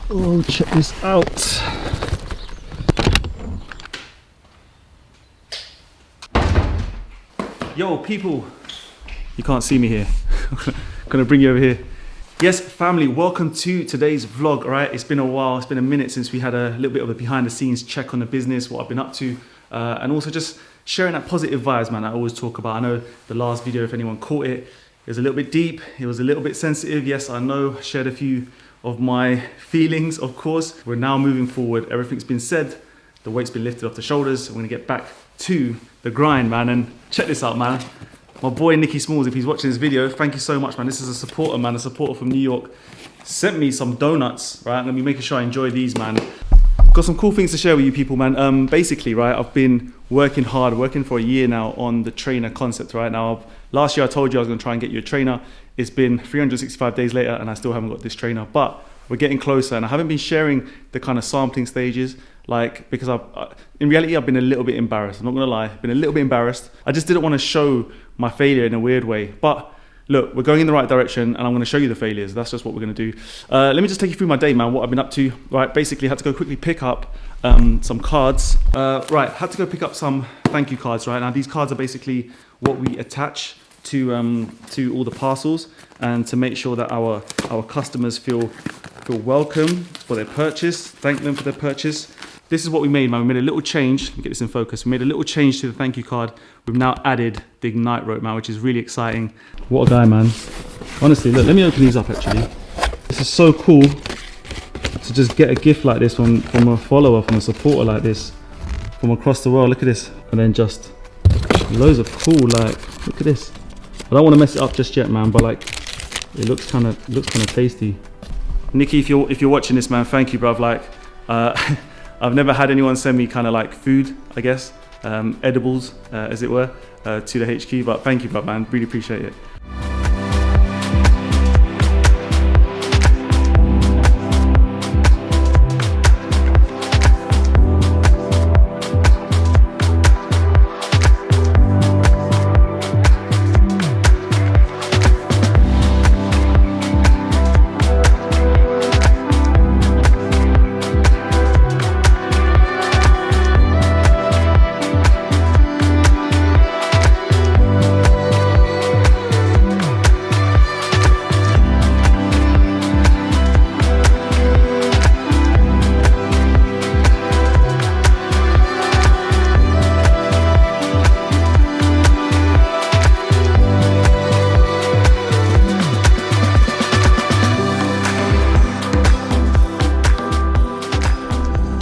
Oh, check this out. Yo, people. You can't see me here. I'm gonna bring you over here. Yes, family, welcome to today's vlog, all right? It's been a while, it's been a minute since we had a little bit of a behind the scenes check on the business, what I've been up to, and also just sharing that positive vibes, man, I always talk about. I know the last video, if anyone caught it, it was a little bit deep, it was a little bit sensitive. Yes, I know, shared a few of my feelings, of course. We're now moving forward, everything's been said, the weight's been lifted off the shoulders, we're gonna get back to the grind, man, and check this out, man. My boy Nicky Smalls, if he's watching this video, thank you so much, man. This is a supporter, man, a supporter from New York. Sent me some donuts, right? I'm gonna be making sure I enjoy these, man. Got some cool things to share with you people, man. Basically, right, I've been working hard, working for a year now on the trainer concept, right? Now, last year I told you I was gonna try and get you a trainer. It's been 365 days later and I still haven't got this trainer, but we're getting closer and I haven't been sharing the kind of sampling stages, like, because in reality, I've been a little bit embarrassed. I'm not gonna lie, I've been a little bit embarrassed. I just didn't want to show my failure in a weird way. But look, we're going in the right direction and I'm gonna show you the failures. That's just what we're gonna do. Let me just take you through my day, man, what I've been up to. Right, basically had to go quickly pick up some cards. Right, had to go pick up some thank you cards, right? Now these cards are basically what we attach to all the parcels and to make sure that our customers feel welcome for their purchase, thank them for their purchase. This is what we made, man. We made a little change. Let me get this in focus. We made a little change to the thank you card. We've now added the Ignite rope, man, which is really exciting. What a guy, man. Honestly, look, let me open these up, actually. This is so cool to just get a gift like this from a follower, from a supporter like this, from across the world. Look at this. And then just loads of cool, like, look at this. I don't want to mess it up just yet, man, but like, it looks kind of tasty. Nicky, if you're watching this, man, thank you, bruv. Like, I've never had anyone send me kind of like food, I guess, edibles, as it were, to the HQ, but thank you, bruv, man, really appreciate it.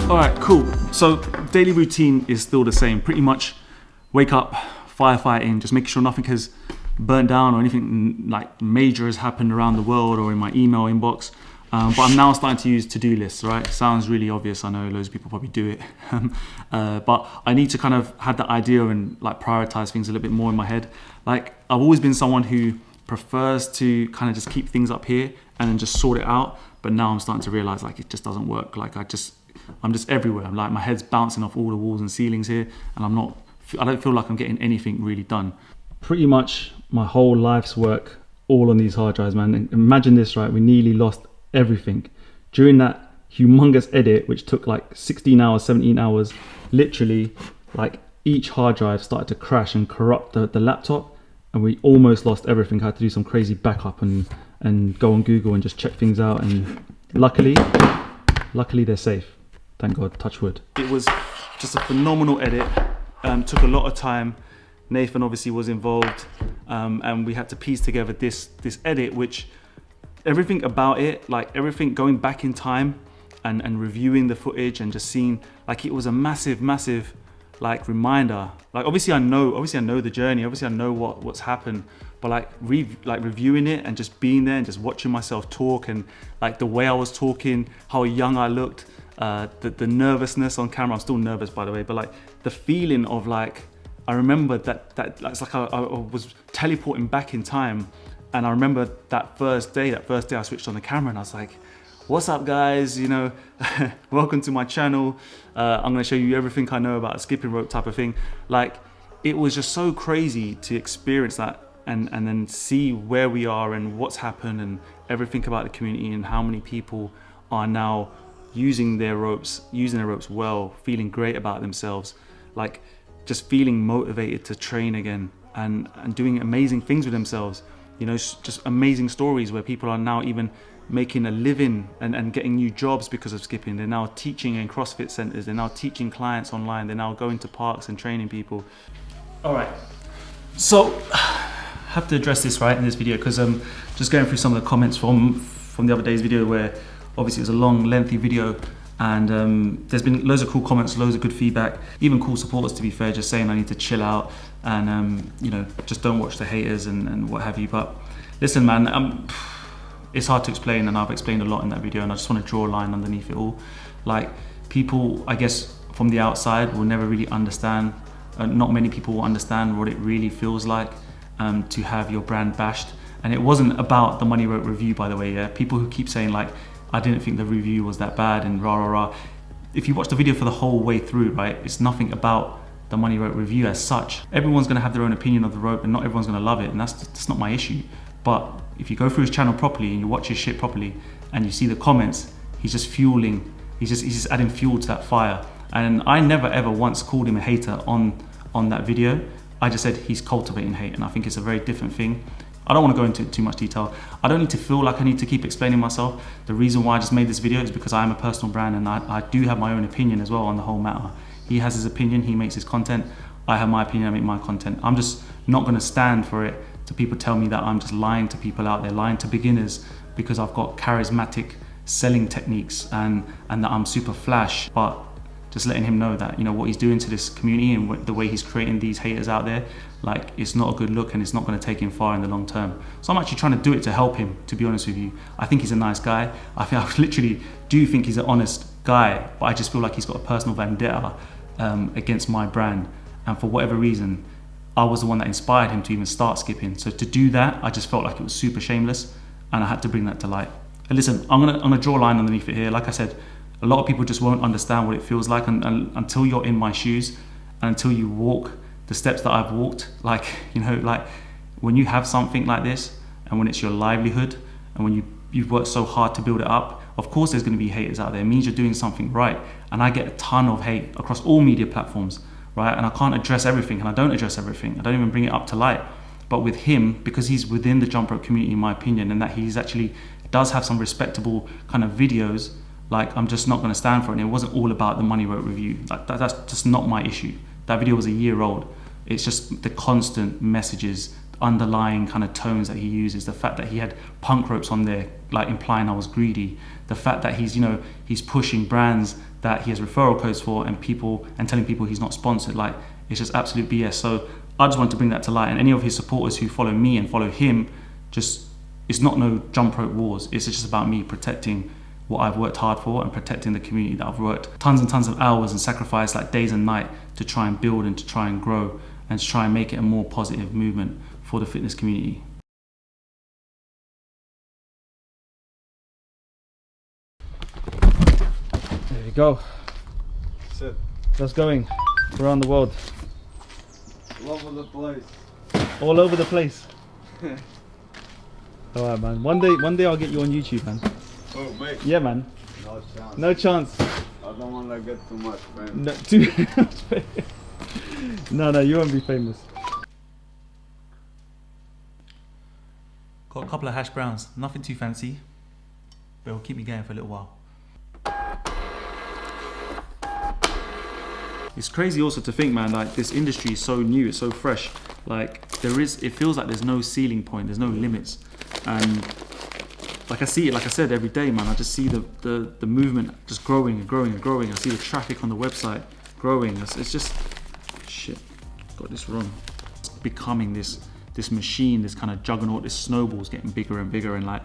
All right, cool. So daily routine is still the same. Pretty much wake up, firefighting, just making sure nothing has burnt down or anything like major has happened around the world or in my email inbox. But I'm now starting to use to-do lists, right? Sounds really obvious. I know loads of people probably do it. But I need to kind of have that idea and like prioritize things a little bit more in my head. Like I've always been someone who prefers to kind of just keep things up here and then just sort it out. But now I'm starting to realize like it just doesn't work. Like I'm just everywhere. I'm like, my head's bouncing off all the walls and ceilings here, and I don't feel like I'm getting anything really done. Pretty much my whole life's work all on these hard drives, man. And imagine this, right? We nearly lost everything during that humongous edit, which took like 16 hours, 17 hours. Literally, like each hard drive started to crash and corrupt the laptop, and we almost lost everything. I had to do some crazy backup and go on Google and just check things out. And luckily they're safe. Thank God, touch wood. It was just a phenomenal edit, took a lot of time. Nathan obviously was involved, and we had to piece together this edit, which everything about it, like everything going back in time and reviewing the footage and just seeing, like it was a massive like reminder. Like obviously I know the journey, obviously I know what's happened, but like reviewing it and just being there and just watching myself talk and like the way I was talking, how young I looked, the nervousness on camera. I'm still nervous, by the way, but like the feeling of like, I remember that it's like I was teleporting back in time, and I remember that first day I switched on the camera and I was like, what's up guys, you know, welcome to my channel. I'm gonna show you everything I know about a skipping rope type of thing. Like it was just so crazy to experience that and then see where we are and what's happened and everything about the community and how many people are now using their ropes well, feeling great about themselves, like just feeling motivated to train again and doing amazing things with themselves. You know, just amazing stories where people are now even making a living and getting new jobs because of skipping. They're now teaching in CrossFit centers, they're now teaching clients online, they're now going to parks and training people. All right, so I have to address this right in this video because I'm just going through some of the comments from the other day's video, where obviously it was a long, lengthy video, and there's been loads of cool comments, loads of good feedback, even cool supporters, to be fair, just saying I need to chill out and you know, just don't watch the haters and what have you. But listen, man, it's hard to explain, and I've explained a lot in that video, and I just want to draw a line underneath it all. Like, people, I guess, from the outside will never really understand, not many people will understand what it really feels like to have your brand bashed. And it wasn't about the Money Rope review, by the way. Yeah, people who keep saying like, I didn't think the review was that bad and rah rah rah. If you watch the video for the whole way through, right, it's nothing about the Money Rope review as such. Everyone's gonna have their own opinion of the rope, and not everyone's gonna love it, and that's not my issue. But if you go through his channel properly and you watch his shit properly and you see the comments, he's just adding fuel to that fire. And I never ever once called him a hater on that video. I just said he's cultivating hate, and I think it's a very different thing. I don't want to go into too much detail. I don't need to feel like I need to keep explaining myself. The reason why I just made this video is because I am a personal brand, and I do have my own opinion as well on the whole matter. He has his opinion, he makes his content. I have my opinion, I make my content. I'm just not going to stand for it to people tell me that I'm just lying to people out there, lying to beginners, because I've got charismatic selling techniques and that I'm super flash. But just letting him know that, you know, what he's doing to this community and the way he's creating these haters out there, like, it's not a good look, and it's not going to take him far in the long term. So I'm actually trying to do it to help him, to be honest with you. I think he's a nice guy. I literally do think he's an honest guy, but I just feel like he's got a personal vendetta against my brand. And for whatever reason, I was the one that inspired him to even start skipping. So to do that, I just felt like it was super shameless, and I had to bring that to light. And listen, I'm gonna draw a line underneath it here. Like I said, a lot of people just won't understand what it feels like until you're in my shoes, and until you walk the steps that I've walked. Like, you know, like when you have something like this, and when it's your livelihood, and when you've worked so hard to build it up, of course there's going to be haters out there. It means you're doing something right. And I get a ton of hate across all media platforms, right? And I can't address everything, and I don't address everything. I don't even bring it up to light. But with him, because he's within the jump rope community, in my opinion, and that he's actually does have some respectable kind of videos, like, I'm just not going to stand for it. And it wasn't all about the Money Rope review. Like, that's just not my issue. That video was a year old. It's just the constant messages, underlying kind of tones that he uses, the fact that he had punk ropes on there, like implying I was greedy, the fact that he's, you know, he's pushing brands that he has referral codes for, and telling people he's not sponsored. Like, it's just absolute BS. So I just wanted to bring that to light, and any of his supporters who follow me and follow him, just, it's not no jump rope wars. It's just about me protecting what I've worked hard for, and protecting the community that I've worked tons and tons of hours and sacrificed like days and night to try and build and to try and grow and to try and make it a more positive movement for the fitness community. There you go. That's it. That's going around the world. All over the place. All over the place. Alright, man. One day I'll get you on YouTube, man. Oh, mate. Yeah, man. No chance. No chance. I don't want to get too much famous. No, too much famous. No, you won't be famous. Got a couple of hash browns. Nothing too fancy, but it'll keep me going for a little while. It's crazy also to think, man, like, this industry is so new, it's so fresh. Like, it feels like there's no ceiling point, there's no limits. And like, I see it, like I said, every day, man. I just see the movement just growing and growing and growing. I see the traffic on the website growing. It's just, shit, got this wrong. It's becoming this machine, this kind of juggernaut, this snowball's getting bigger and bigger. And like,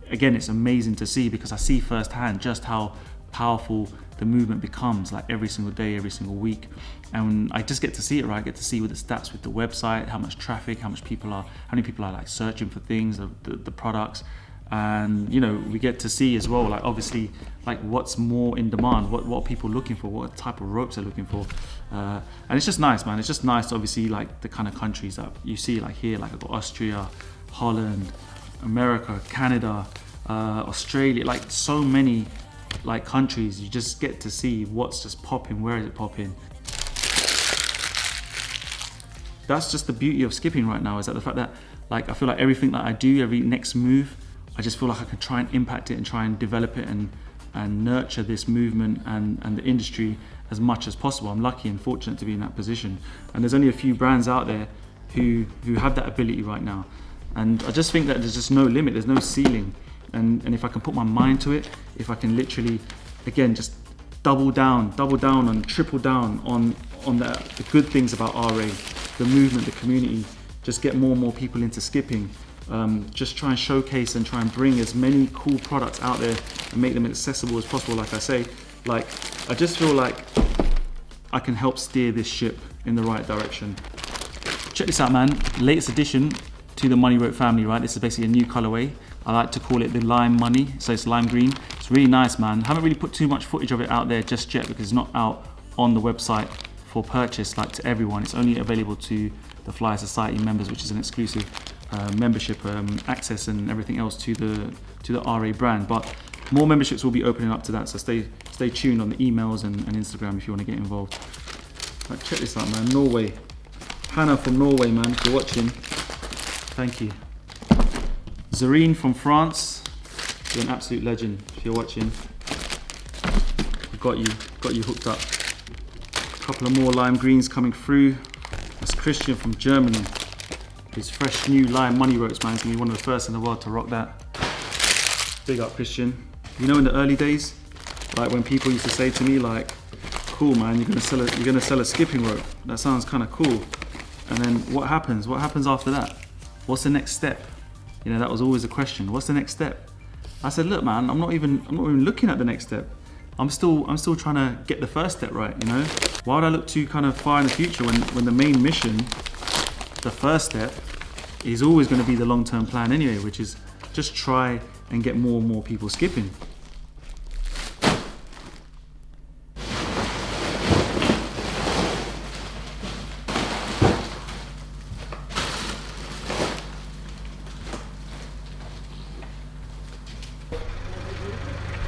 again, it's amazing to see, because I see firsthand just how powerful the movement becomes, like, every single day, every single week. And I just get to see it, right? I get to see with the stats with the website, how much traffic, how many people are like searching for things, the products. And, you know, we get to see as well, like, obviously, like, what's more in demand, what are people looking for, what type of ropes they're looking for. And it's just nice, man. It's just nice, obviously, like, the kind of countries that you see, like here, like, I've got Austria, Holland, America, Canada, Australia, like, so many like countries, you just get to see what's just popping, where is it popping. That's just the beauty of skipping right now, is that the fact that like I feel like everything that I do, every next move, I just feel like I can try and impact it and try and develop it and nurture this movement and the industry as much as possible. I'm lucky and fortunate to be in that position. And there's only a few brands out there who have that ability right now. And I just think that there's just no limit, there's no ceiling. And if I can put my mind to it, if I can literally, again, just double down and triple down on the good things about RA, the movement, the community, just get more and more people into skipping, just try and showcase and try and bring as many cool products out there and make them accessible as possible. Like I say, like I just feel like I can help steer this ship in the right direction. Check this out, man. Latest addition to the Money Rope family, right? This is basically a new colorway. I like to call it the lime money, so it's lime green. It's really nice, man. Haven't really put too much footage of it out there just yet because it's not out on the website for purchase like to everyone. It's only available to the Flyer Society members, which is an exclusive membership access and everything else to the RA brand. But more memberships will be opening up to that, so stay tuned on the emails and Instagram if you want to get involved. Right, check this out, man. Norway. Hannah from Norway, man, if you're watching, thank you. Zareen from France, you're an absolute legend if you're watching. I've got you hooked up. A couple of more lime greens coming through. That's Christian from Germany. His fresh new lime money ropes, man. He's gonna be one of the first in the world to rock that. Big up, Christian. You know, in the early days, like when people used to say to me, like, "Cool, man, you're gonna sell a skipping rope. That sounds kind of cool." And then what happens? What happens after that? What's the next step? You know, that was always a question. What's the next step? I said, look, man, I'm not even looking at the next step. I'm still trying to get the first step right, you know? Why would I look too kind of far in the future when the main mission, the first step, is always going to be the long-term plan anyway, which is just try and get more and more people skipping.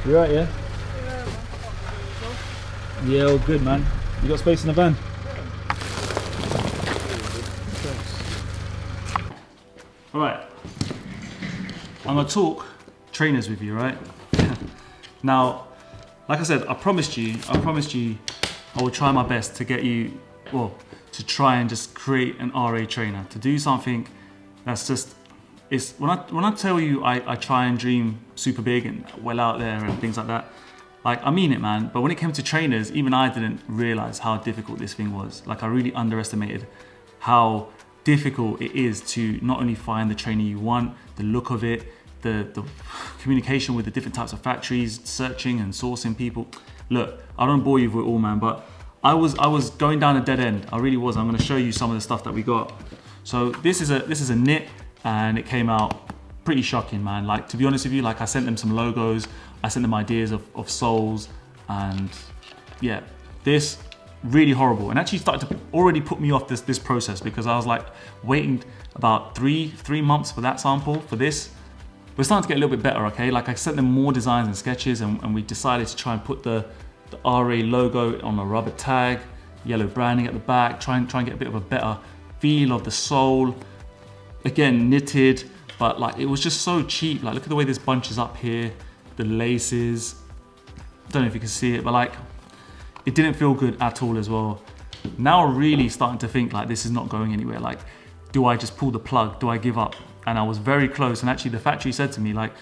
You right, yeah? Yeah, all good, man. You got space in the van? All right. I'm gonna talk trainers with you, right? Now, like I said, I promised you I would try my best to get you, well, to try and just create an RA trainer, to do something that's just, it's when I tell you I try and dream super big and well out there and things like that, like I mean it, man. But when it came to trainers, even I didn't realize how difficult this thing was. Like I really underestimated how difficult it is to not only find the trainer you want, the look of it, the communication with the different types of factories, searching and sourcing people. Look, I don't bore you with it all, man, but I was going down a dead end. I really was. I'm going to show you some of the stuff that we got. So this is a knit. And it came out pretty shocking, man. Like, to be honest with you, like I sent them some logos, I sent them ideas of soles, and yeah, this really horrible. And actually started to already put me off this process because I was like waiting about three months for that sample for this. We're starting to get a little bit better, okay? Like I sent them more designs and sketches and we decided to try and put the RA logo on a rubber tag, yellow branding at the back, try and get a bit of a better feel of the sole. Again, knitted, but like it was just so cheap. Like look at the way this bunches up here, the laces. Don't know if you can see it, but like it didn't feel good at all as well. Now I'm really starting to think like this is not going anywhere. Like, do I just pull the plug? Do I give up? And I was very close. And actually the factory said to me like,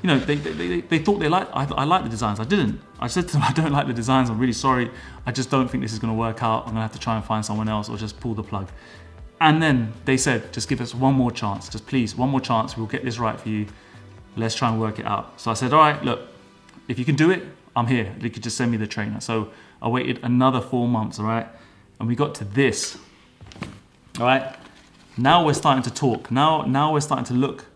you know, they thought I liked the designs. I didn't. I said to them, I don't like the designs. I'm really sorry. I just don't think this is gonna work out. I'm gonna have to try and find someone else or just pull the plug. And then they said, just give us one more chance, just please, one more chance, we'll get this right for you. Let's try and work it out. So I said, all right, look, if you can do it, I'm here. You could just send me the trainer. So I waited another 4 months, all right? And we got to this, all right? Now we're starting to talk. Now we're starting to look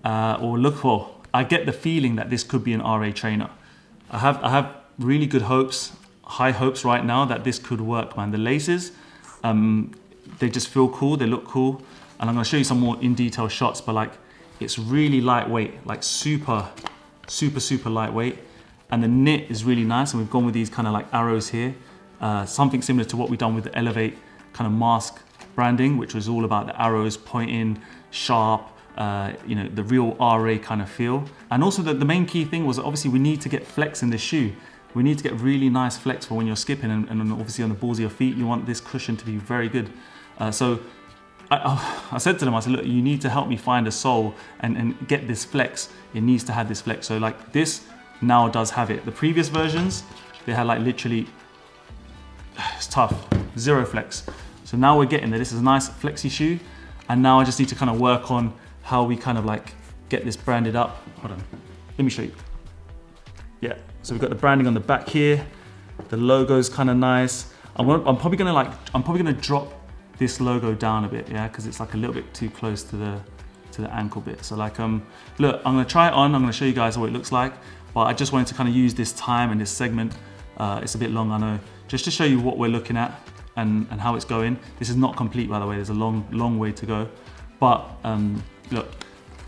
for, I get the feeling that this could be an RA trainer. I have really good hopes, high hopes right now that this could work, man. The laces, they just feel cool, they look cool. And I'm gonna show you some more in detail shots, but like, it's really lightweight, like super lightweight. And the knit is really nice, and we've gone with these kind of like arrows here. Something similar to what we've done with the Elevate kind of mask branding, which was all about the arrows pointing, sharp, you know, the real RA kind of feel. And also the main key thing was obviously we need to get flex in this shoe. We need to get really nice flex for when you're skipping, and obviously on the balls of your feet, you want this cushion to be very good. So I said to them, I said, look, you need to help me find a sole and get this flex. It needs to have this flex. So like this now does have it. The previous versions, they had like literally, it's tough, 0 flex. So now we're getting there. This is a nice flexy shoe. And now I just need to kind of work on how we kind of like get this branded up. Hold on, let me show you. Yeah, so we've got the branding on the back here. The logo's kind of nice. I'm probably gonna drop this logo down a bit, yeah, because it's like a little bit too close to the ankle bit. So like, look, I'm gonna try it on. I'm gonna show you guys what it looks like. But I just wanted to kind of use this time and this segment. It's a bit long, I know, just to show you what we're looking at and how it's going. This is not complete, by the way. There's a long way to go. But look,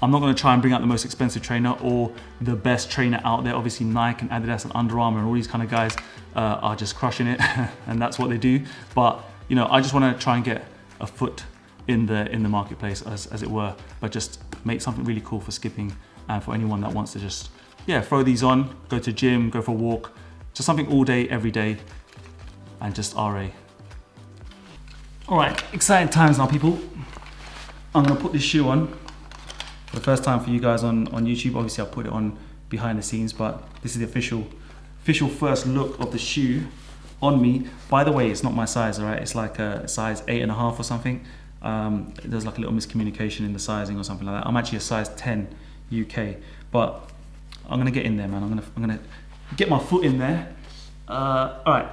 I'm not going to try and bring out the most expensive trainer or the best trainer out there. Obviously Nike and Adidas and Under Armour and all these kind of guys are just crushing it and that's what they do. But you know, I just want to try and get a foot in the marketplace, as it were, but just make something really cool for skipping and for anyone that wants to just, yeah, throw these on, go to gym, go for a walk, just something all day, every day, and just RA. All right, exciting times now, people. I'm gonna put this shoe on for the first time for you guys on YouTube. Obviously I'll put it on behind the scenes, but this is the official first look of the shoe on me. By the way, it's not my size, all right? It's like a size 8.5 or something. There's like a little miscommunication in the sizing or something like that. I'm actually a size 10 UK, but I'm gonna get in there, man. I'm gonna get my foot in there. All right,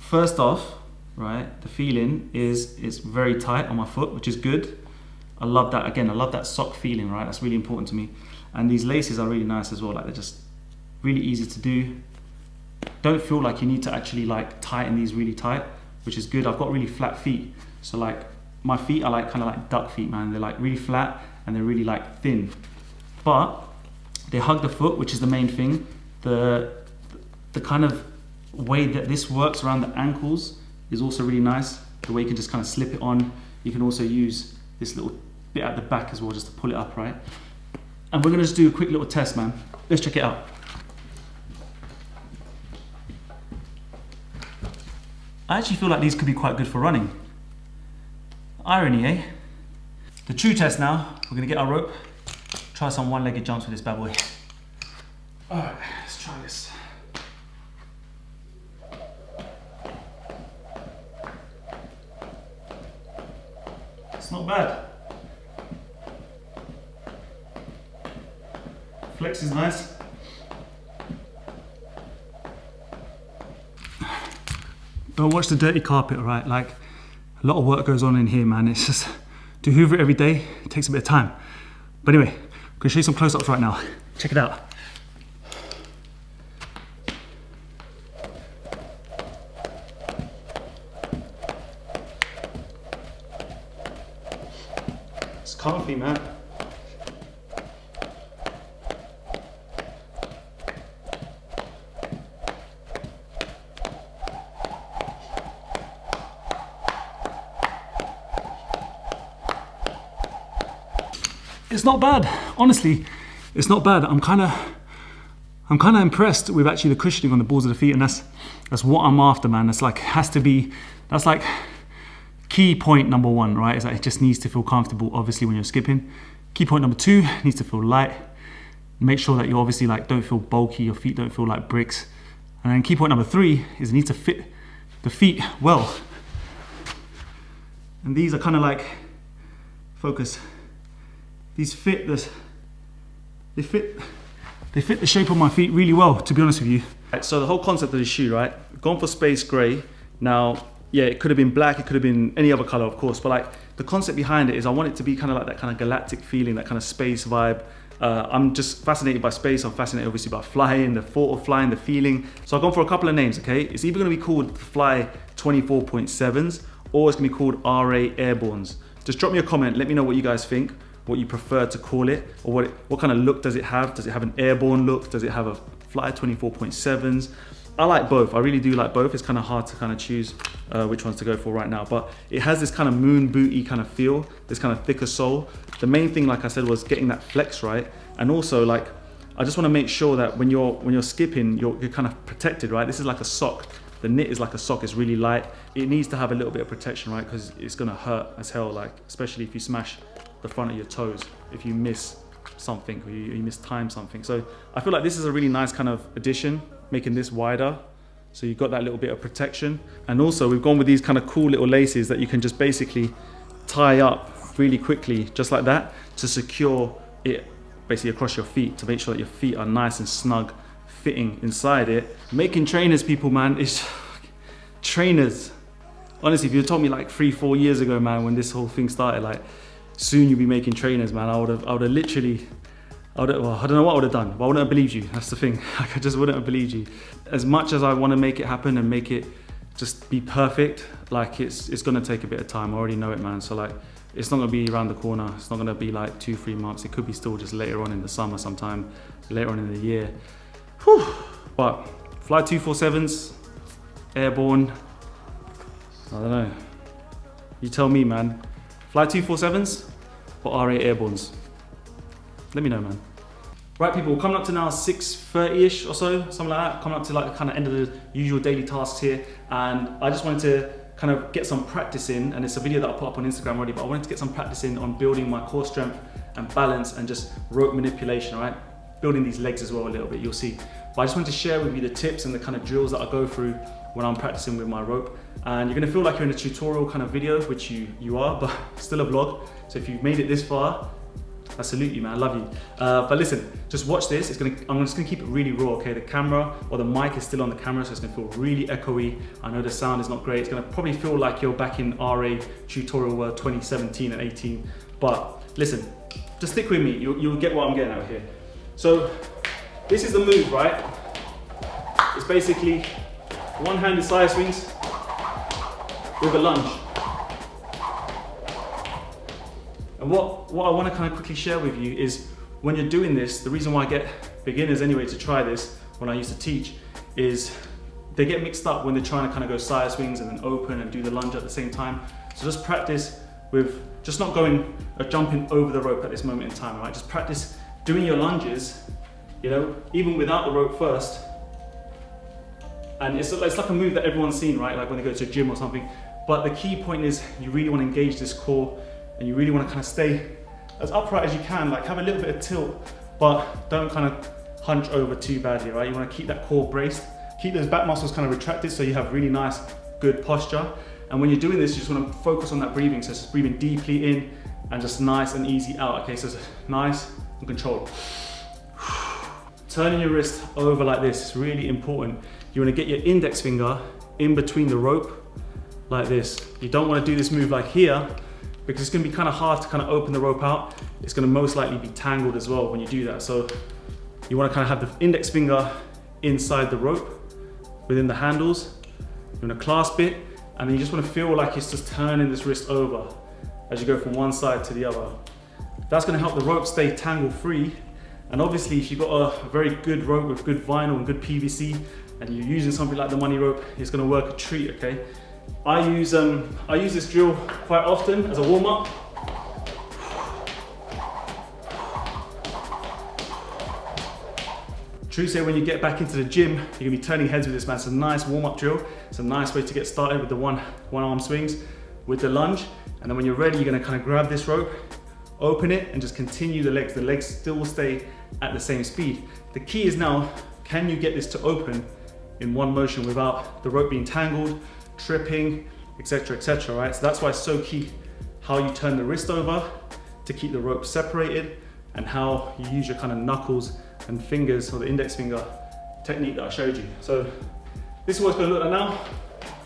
first off, right, the feeling is it's very tight on my foot, which is good. I love that. Again, I love that sock feeling, right? That's really important to me. And these laces are really nice as well. Like, they're just really easy to do. Don't feel like you need to actually like tighten these really tight, which is good. I've got really flat feet, so like my feet are like kind of like duck feet, man. They're like really flat and they're really like thin, but they hug the foot, which is the main thing. The kind of way that this works around the ankles is also really nice. The way you can just kind of slip it on. You can also use this little bit at the back as well, just to pull it up, right? And we're gonna just do a quick little test, man. Let's check it out. I actually feel like these could be quite good for running. Irony, eh? The true test now. We're gonna get our rope, try some one-legged jumps with this bad boy. All right, let's try this. It's not bad. Flex is nice. Don't watch the dirty carpet, all right? Like, a lot of work goes on in here, man. It's just, to hoover it every day, it takes a bit of time. But anyway, I'm gonna show you some close-ups right now. Check it out. It's comfy, man. It's not bad, honestly. It's not bad. I'm kind of impressed with actually the cushioning on the balls of the feet, and that's what I'm after, man. That's like that's like key point number one, right? Is that it just needs to feel comfortable, obviously, when you're skipping. Key point number two, it needs to feel light. Make sure that you obviously like don't feel bulky, your feet don't feel like bricks. And then key point number three is it needs to fit the feet well. And these are kind of like, focus. These fit this. They fit the shape of my feet really well, to be honest with you. Right, so the whole concept of this shoe, right? Gone for space gray. Now, yeah, it could have been black, it could have been any other color, of course, but like the concept behind it is I want it to be kind of like that kind of galactic feeling, that kind of space vibe. I'm just fascinated by space. I'm fascinated obviously by flying, the thought of flying, the feeling. So I've gone for a couple of names, okay? It's either gonna be called Fly 24.7s or it's gonna be called RA Airbornes. Just drop me a comment, let me know what you guys think, what you prefer to call it, or what kind of look does it have? Does it have an airborne look? Does it have a Fly 24.7s. I like both. I really do like both. It's kind of hard to kind of choose which ones to go for right now, but it has this kind of moon booty kind of feel, this kind of thicker sole. The main thing, like I said, was getting that flex right, and also like I just want to make sure that when you're skipping, you're kind of protected, right? This is like a sock. The knit is like a sock. It's really light. It needs to have a little bit of protection, right? Because it's gonna hurt as hell, like especially if you smash the front of your toes, if you miss something or you mistime something. So I feel like this is a really nice kind of addition, making this wider. So you've got that little bit of protection. And also we've gone with these kind of cool little laces that you can just basically tie up really quickly, just like that, to secure it basically across your feet, to make sure that your feet are nice and snug fitting inside it. Making trainers, people, man, is trainers. Honestly, if you told me like 3-4 years ago, man, when this whole thing started, like soon you'll be making trainers, man, I would have literally, well, I don't know what I would have done, but I wouldn't have believed you. That's the thing. Like, I just wouldn't have believed you. As much as I want to make it happen and make it just be perfect, like it's gonna take a bit of time. I already know it, man. So like, it's not gonna be around the corner. It's not gonna be like 2-3 months. It could be still just later on in the summer, sometime later on in the year. Whew. But Fly 247s, airborne, I don't know. You tell me, man. Fly 247s or RA airbornes? Let me know, man. Right, people, coming up to now 6:30ish or so, something like that. Coming up to like the kind of end of the usual daily tasks here. And I just wanted to kind of get some practice in, and it's a video that I put up on Instagram already, but I wanted to get some practice in on building my core strength and balance and just rope manipulation, right? Building these legs as well a little bit, you'll see. But I just wanted to share with you the tips and the kind of drills that I go through when I'm practicing with my rope. And you're gonna feel like you're in a tutorial kind of video, which you are, but still a vlog. So if you've made it this far, I salute you, man, I love you. But listen, just watch this. I'm just gonna keep it really raw, okay? The camera or the mic is still on the camera, so it's gonna feel really echoey. I know the sound is not great. It's gonna probably feel like you're back in RA tutorial world 2017 and 18. But listen, just stick with me. You'll get what I'm getting at here. So this is the move, right? It's basically one-handed side swings with a lunge. And what I want to kind of quickly share with you is when you're doing this, the reason why I get beginners anyway to try this when I used to teach is they get mixed up when they're trying to kind of go side swings and then open and do the lunge at the same time. So just practice with just not going or jumping over the rope at this moment in time, right? Just practice doing your lunges, you know, even without the rope first. And it's like a move that everyone's seen, right? Like when they go to a gym or something. But the key point is you really want to engage this core and you really want to kind of stay as upright as you can, like have a little bit of tilt, but don't kind of hunch over too badly, right? You want to keep that core braced, keep those back muscles kind of retracted so you have really nice, good posture. And when you're doing this, you just want to focus on that breathing. So it's just breathing deeply in and just nice and easy out. Okay, so it's nice and controlled. Turning your wrist over like this is really important. You want to get your index finger in between the rope like this. You don't want to do this move like here because it's going to be kind of hard to kind of open the rope out. It's going to most likely be tangled as well when you do that. So you want to kind of have the index finger inside the rope within the handles. You want to clasp it and then you just want to feel like it's just turning this wrist over as you go from one side to the other. That's going to help the rope stay tangle free. And obviously if you've got a very good rope with good vinyl and good PVC and you're using something like the money rope, it's going to work a treat, okay? I use this drill quite often as a warm-up. True say when you get back into the gym, you're gonna be turning heads with this, man. It's a nice warm-up drill. It's a nice way to get started with the one arm swings with the lunge. And then when you're ready, you're gonna kind of grab this rope, open it, and just continue the legs. The legs still stay at the same speed. The key is now, can you get this to open in one motion without the rope being tangled, tripping, etc., etc., right? So that's why it's so key how you turn the wrist over to keep the rope separated and how you use your kind of knuckles and fingers, or the index finger technique that I showed you. So this is what it's going to look like now.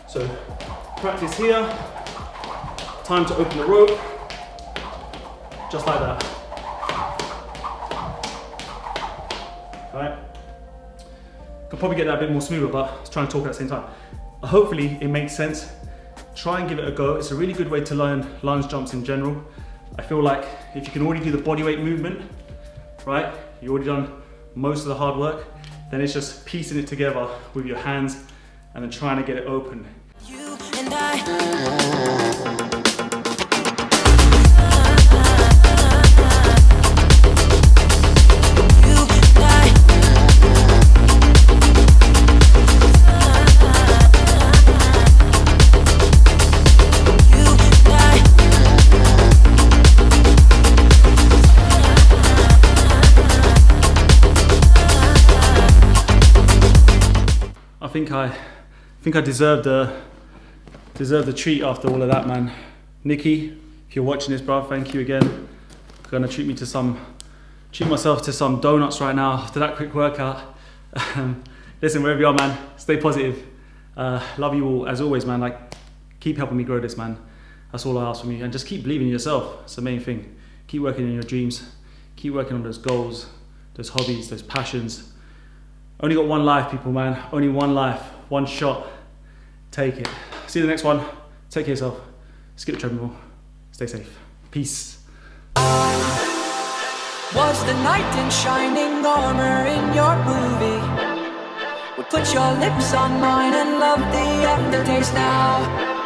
So practice here, time to open the rope, just like that. All right? Could probably get that a bit more smoother, but let's try and talk at the same time. Hopefully it makes sense. Try and give it a go. It's a really good way to learn lunge jumps in general. I feel like if you can already do the body weight movement, right? You've already done most of the hard work. then it's just piecing it together with your hands and then trying to get it open. You and I. I think I deserved the treat after all of that, man. Nikki, if you're watching this, bro, thank you again. Gonna treat myself to some donuts right now after that quick workout. Listen, wherever you are, man, stay positive. Love you all as always, man. Like, keep helping me grow this, man. That's all I ask from you, and just keep believing in yourself. It's the main thing. Keep working on your dreams. Keep working on those goals, those hobbies, those passions. Only got one life, people, man. Only one life, one shot. Take it. See you in the next one. Take care of yourself. Skip the treadmill. Stay safe. Peace. Was the knight in shining armor in your movie? Would put your lips on mine and love the aftertaste now.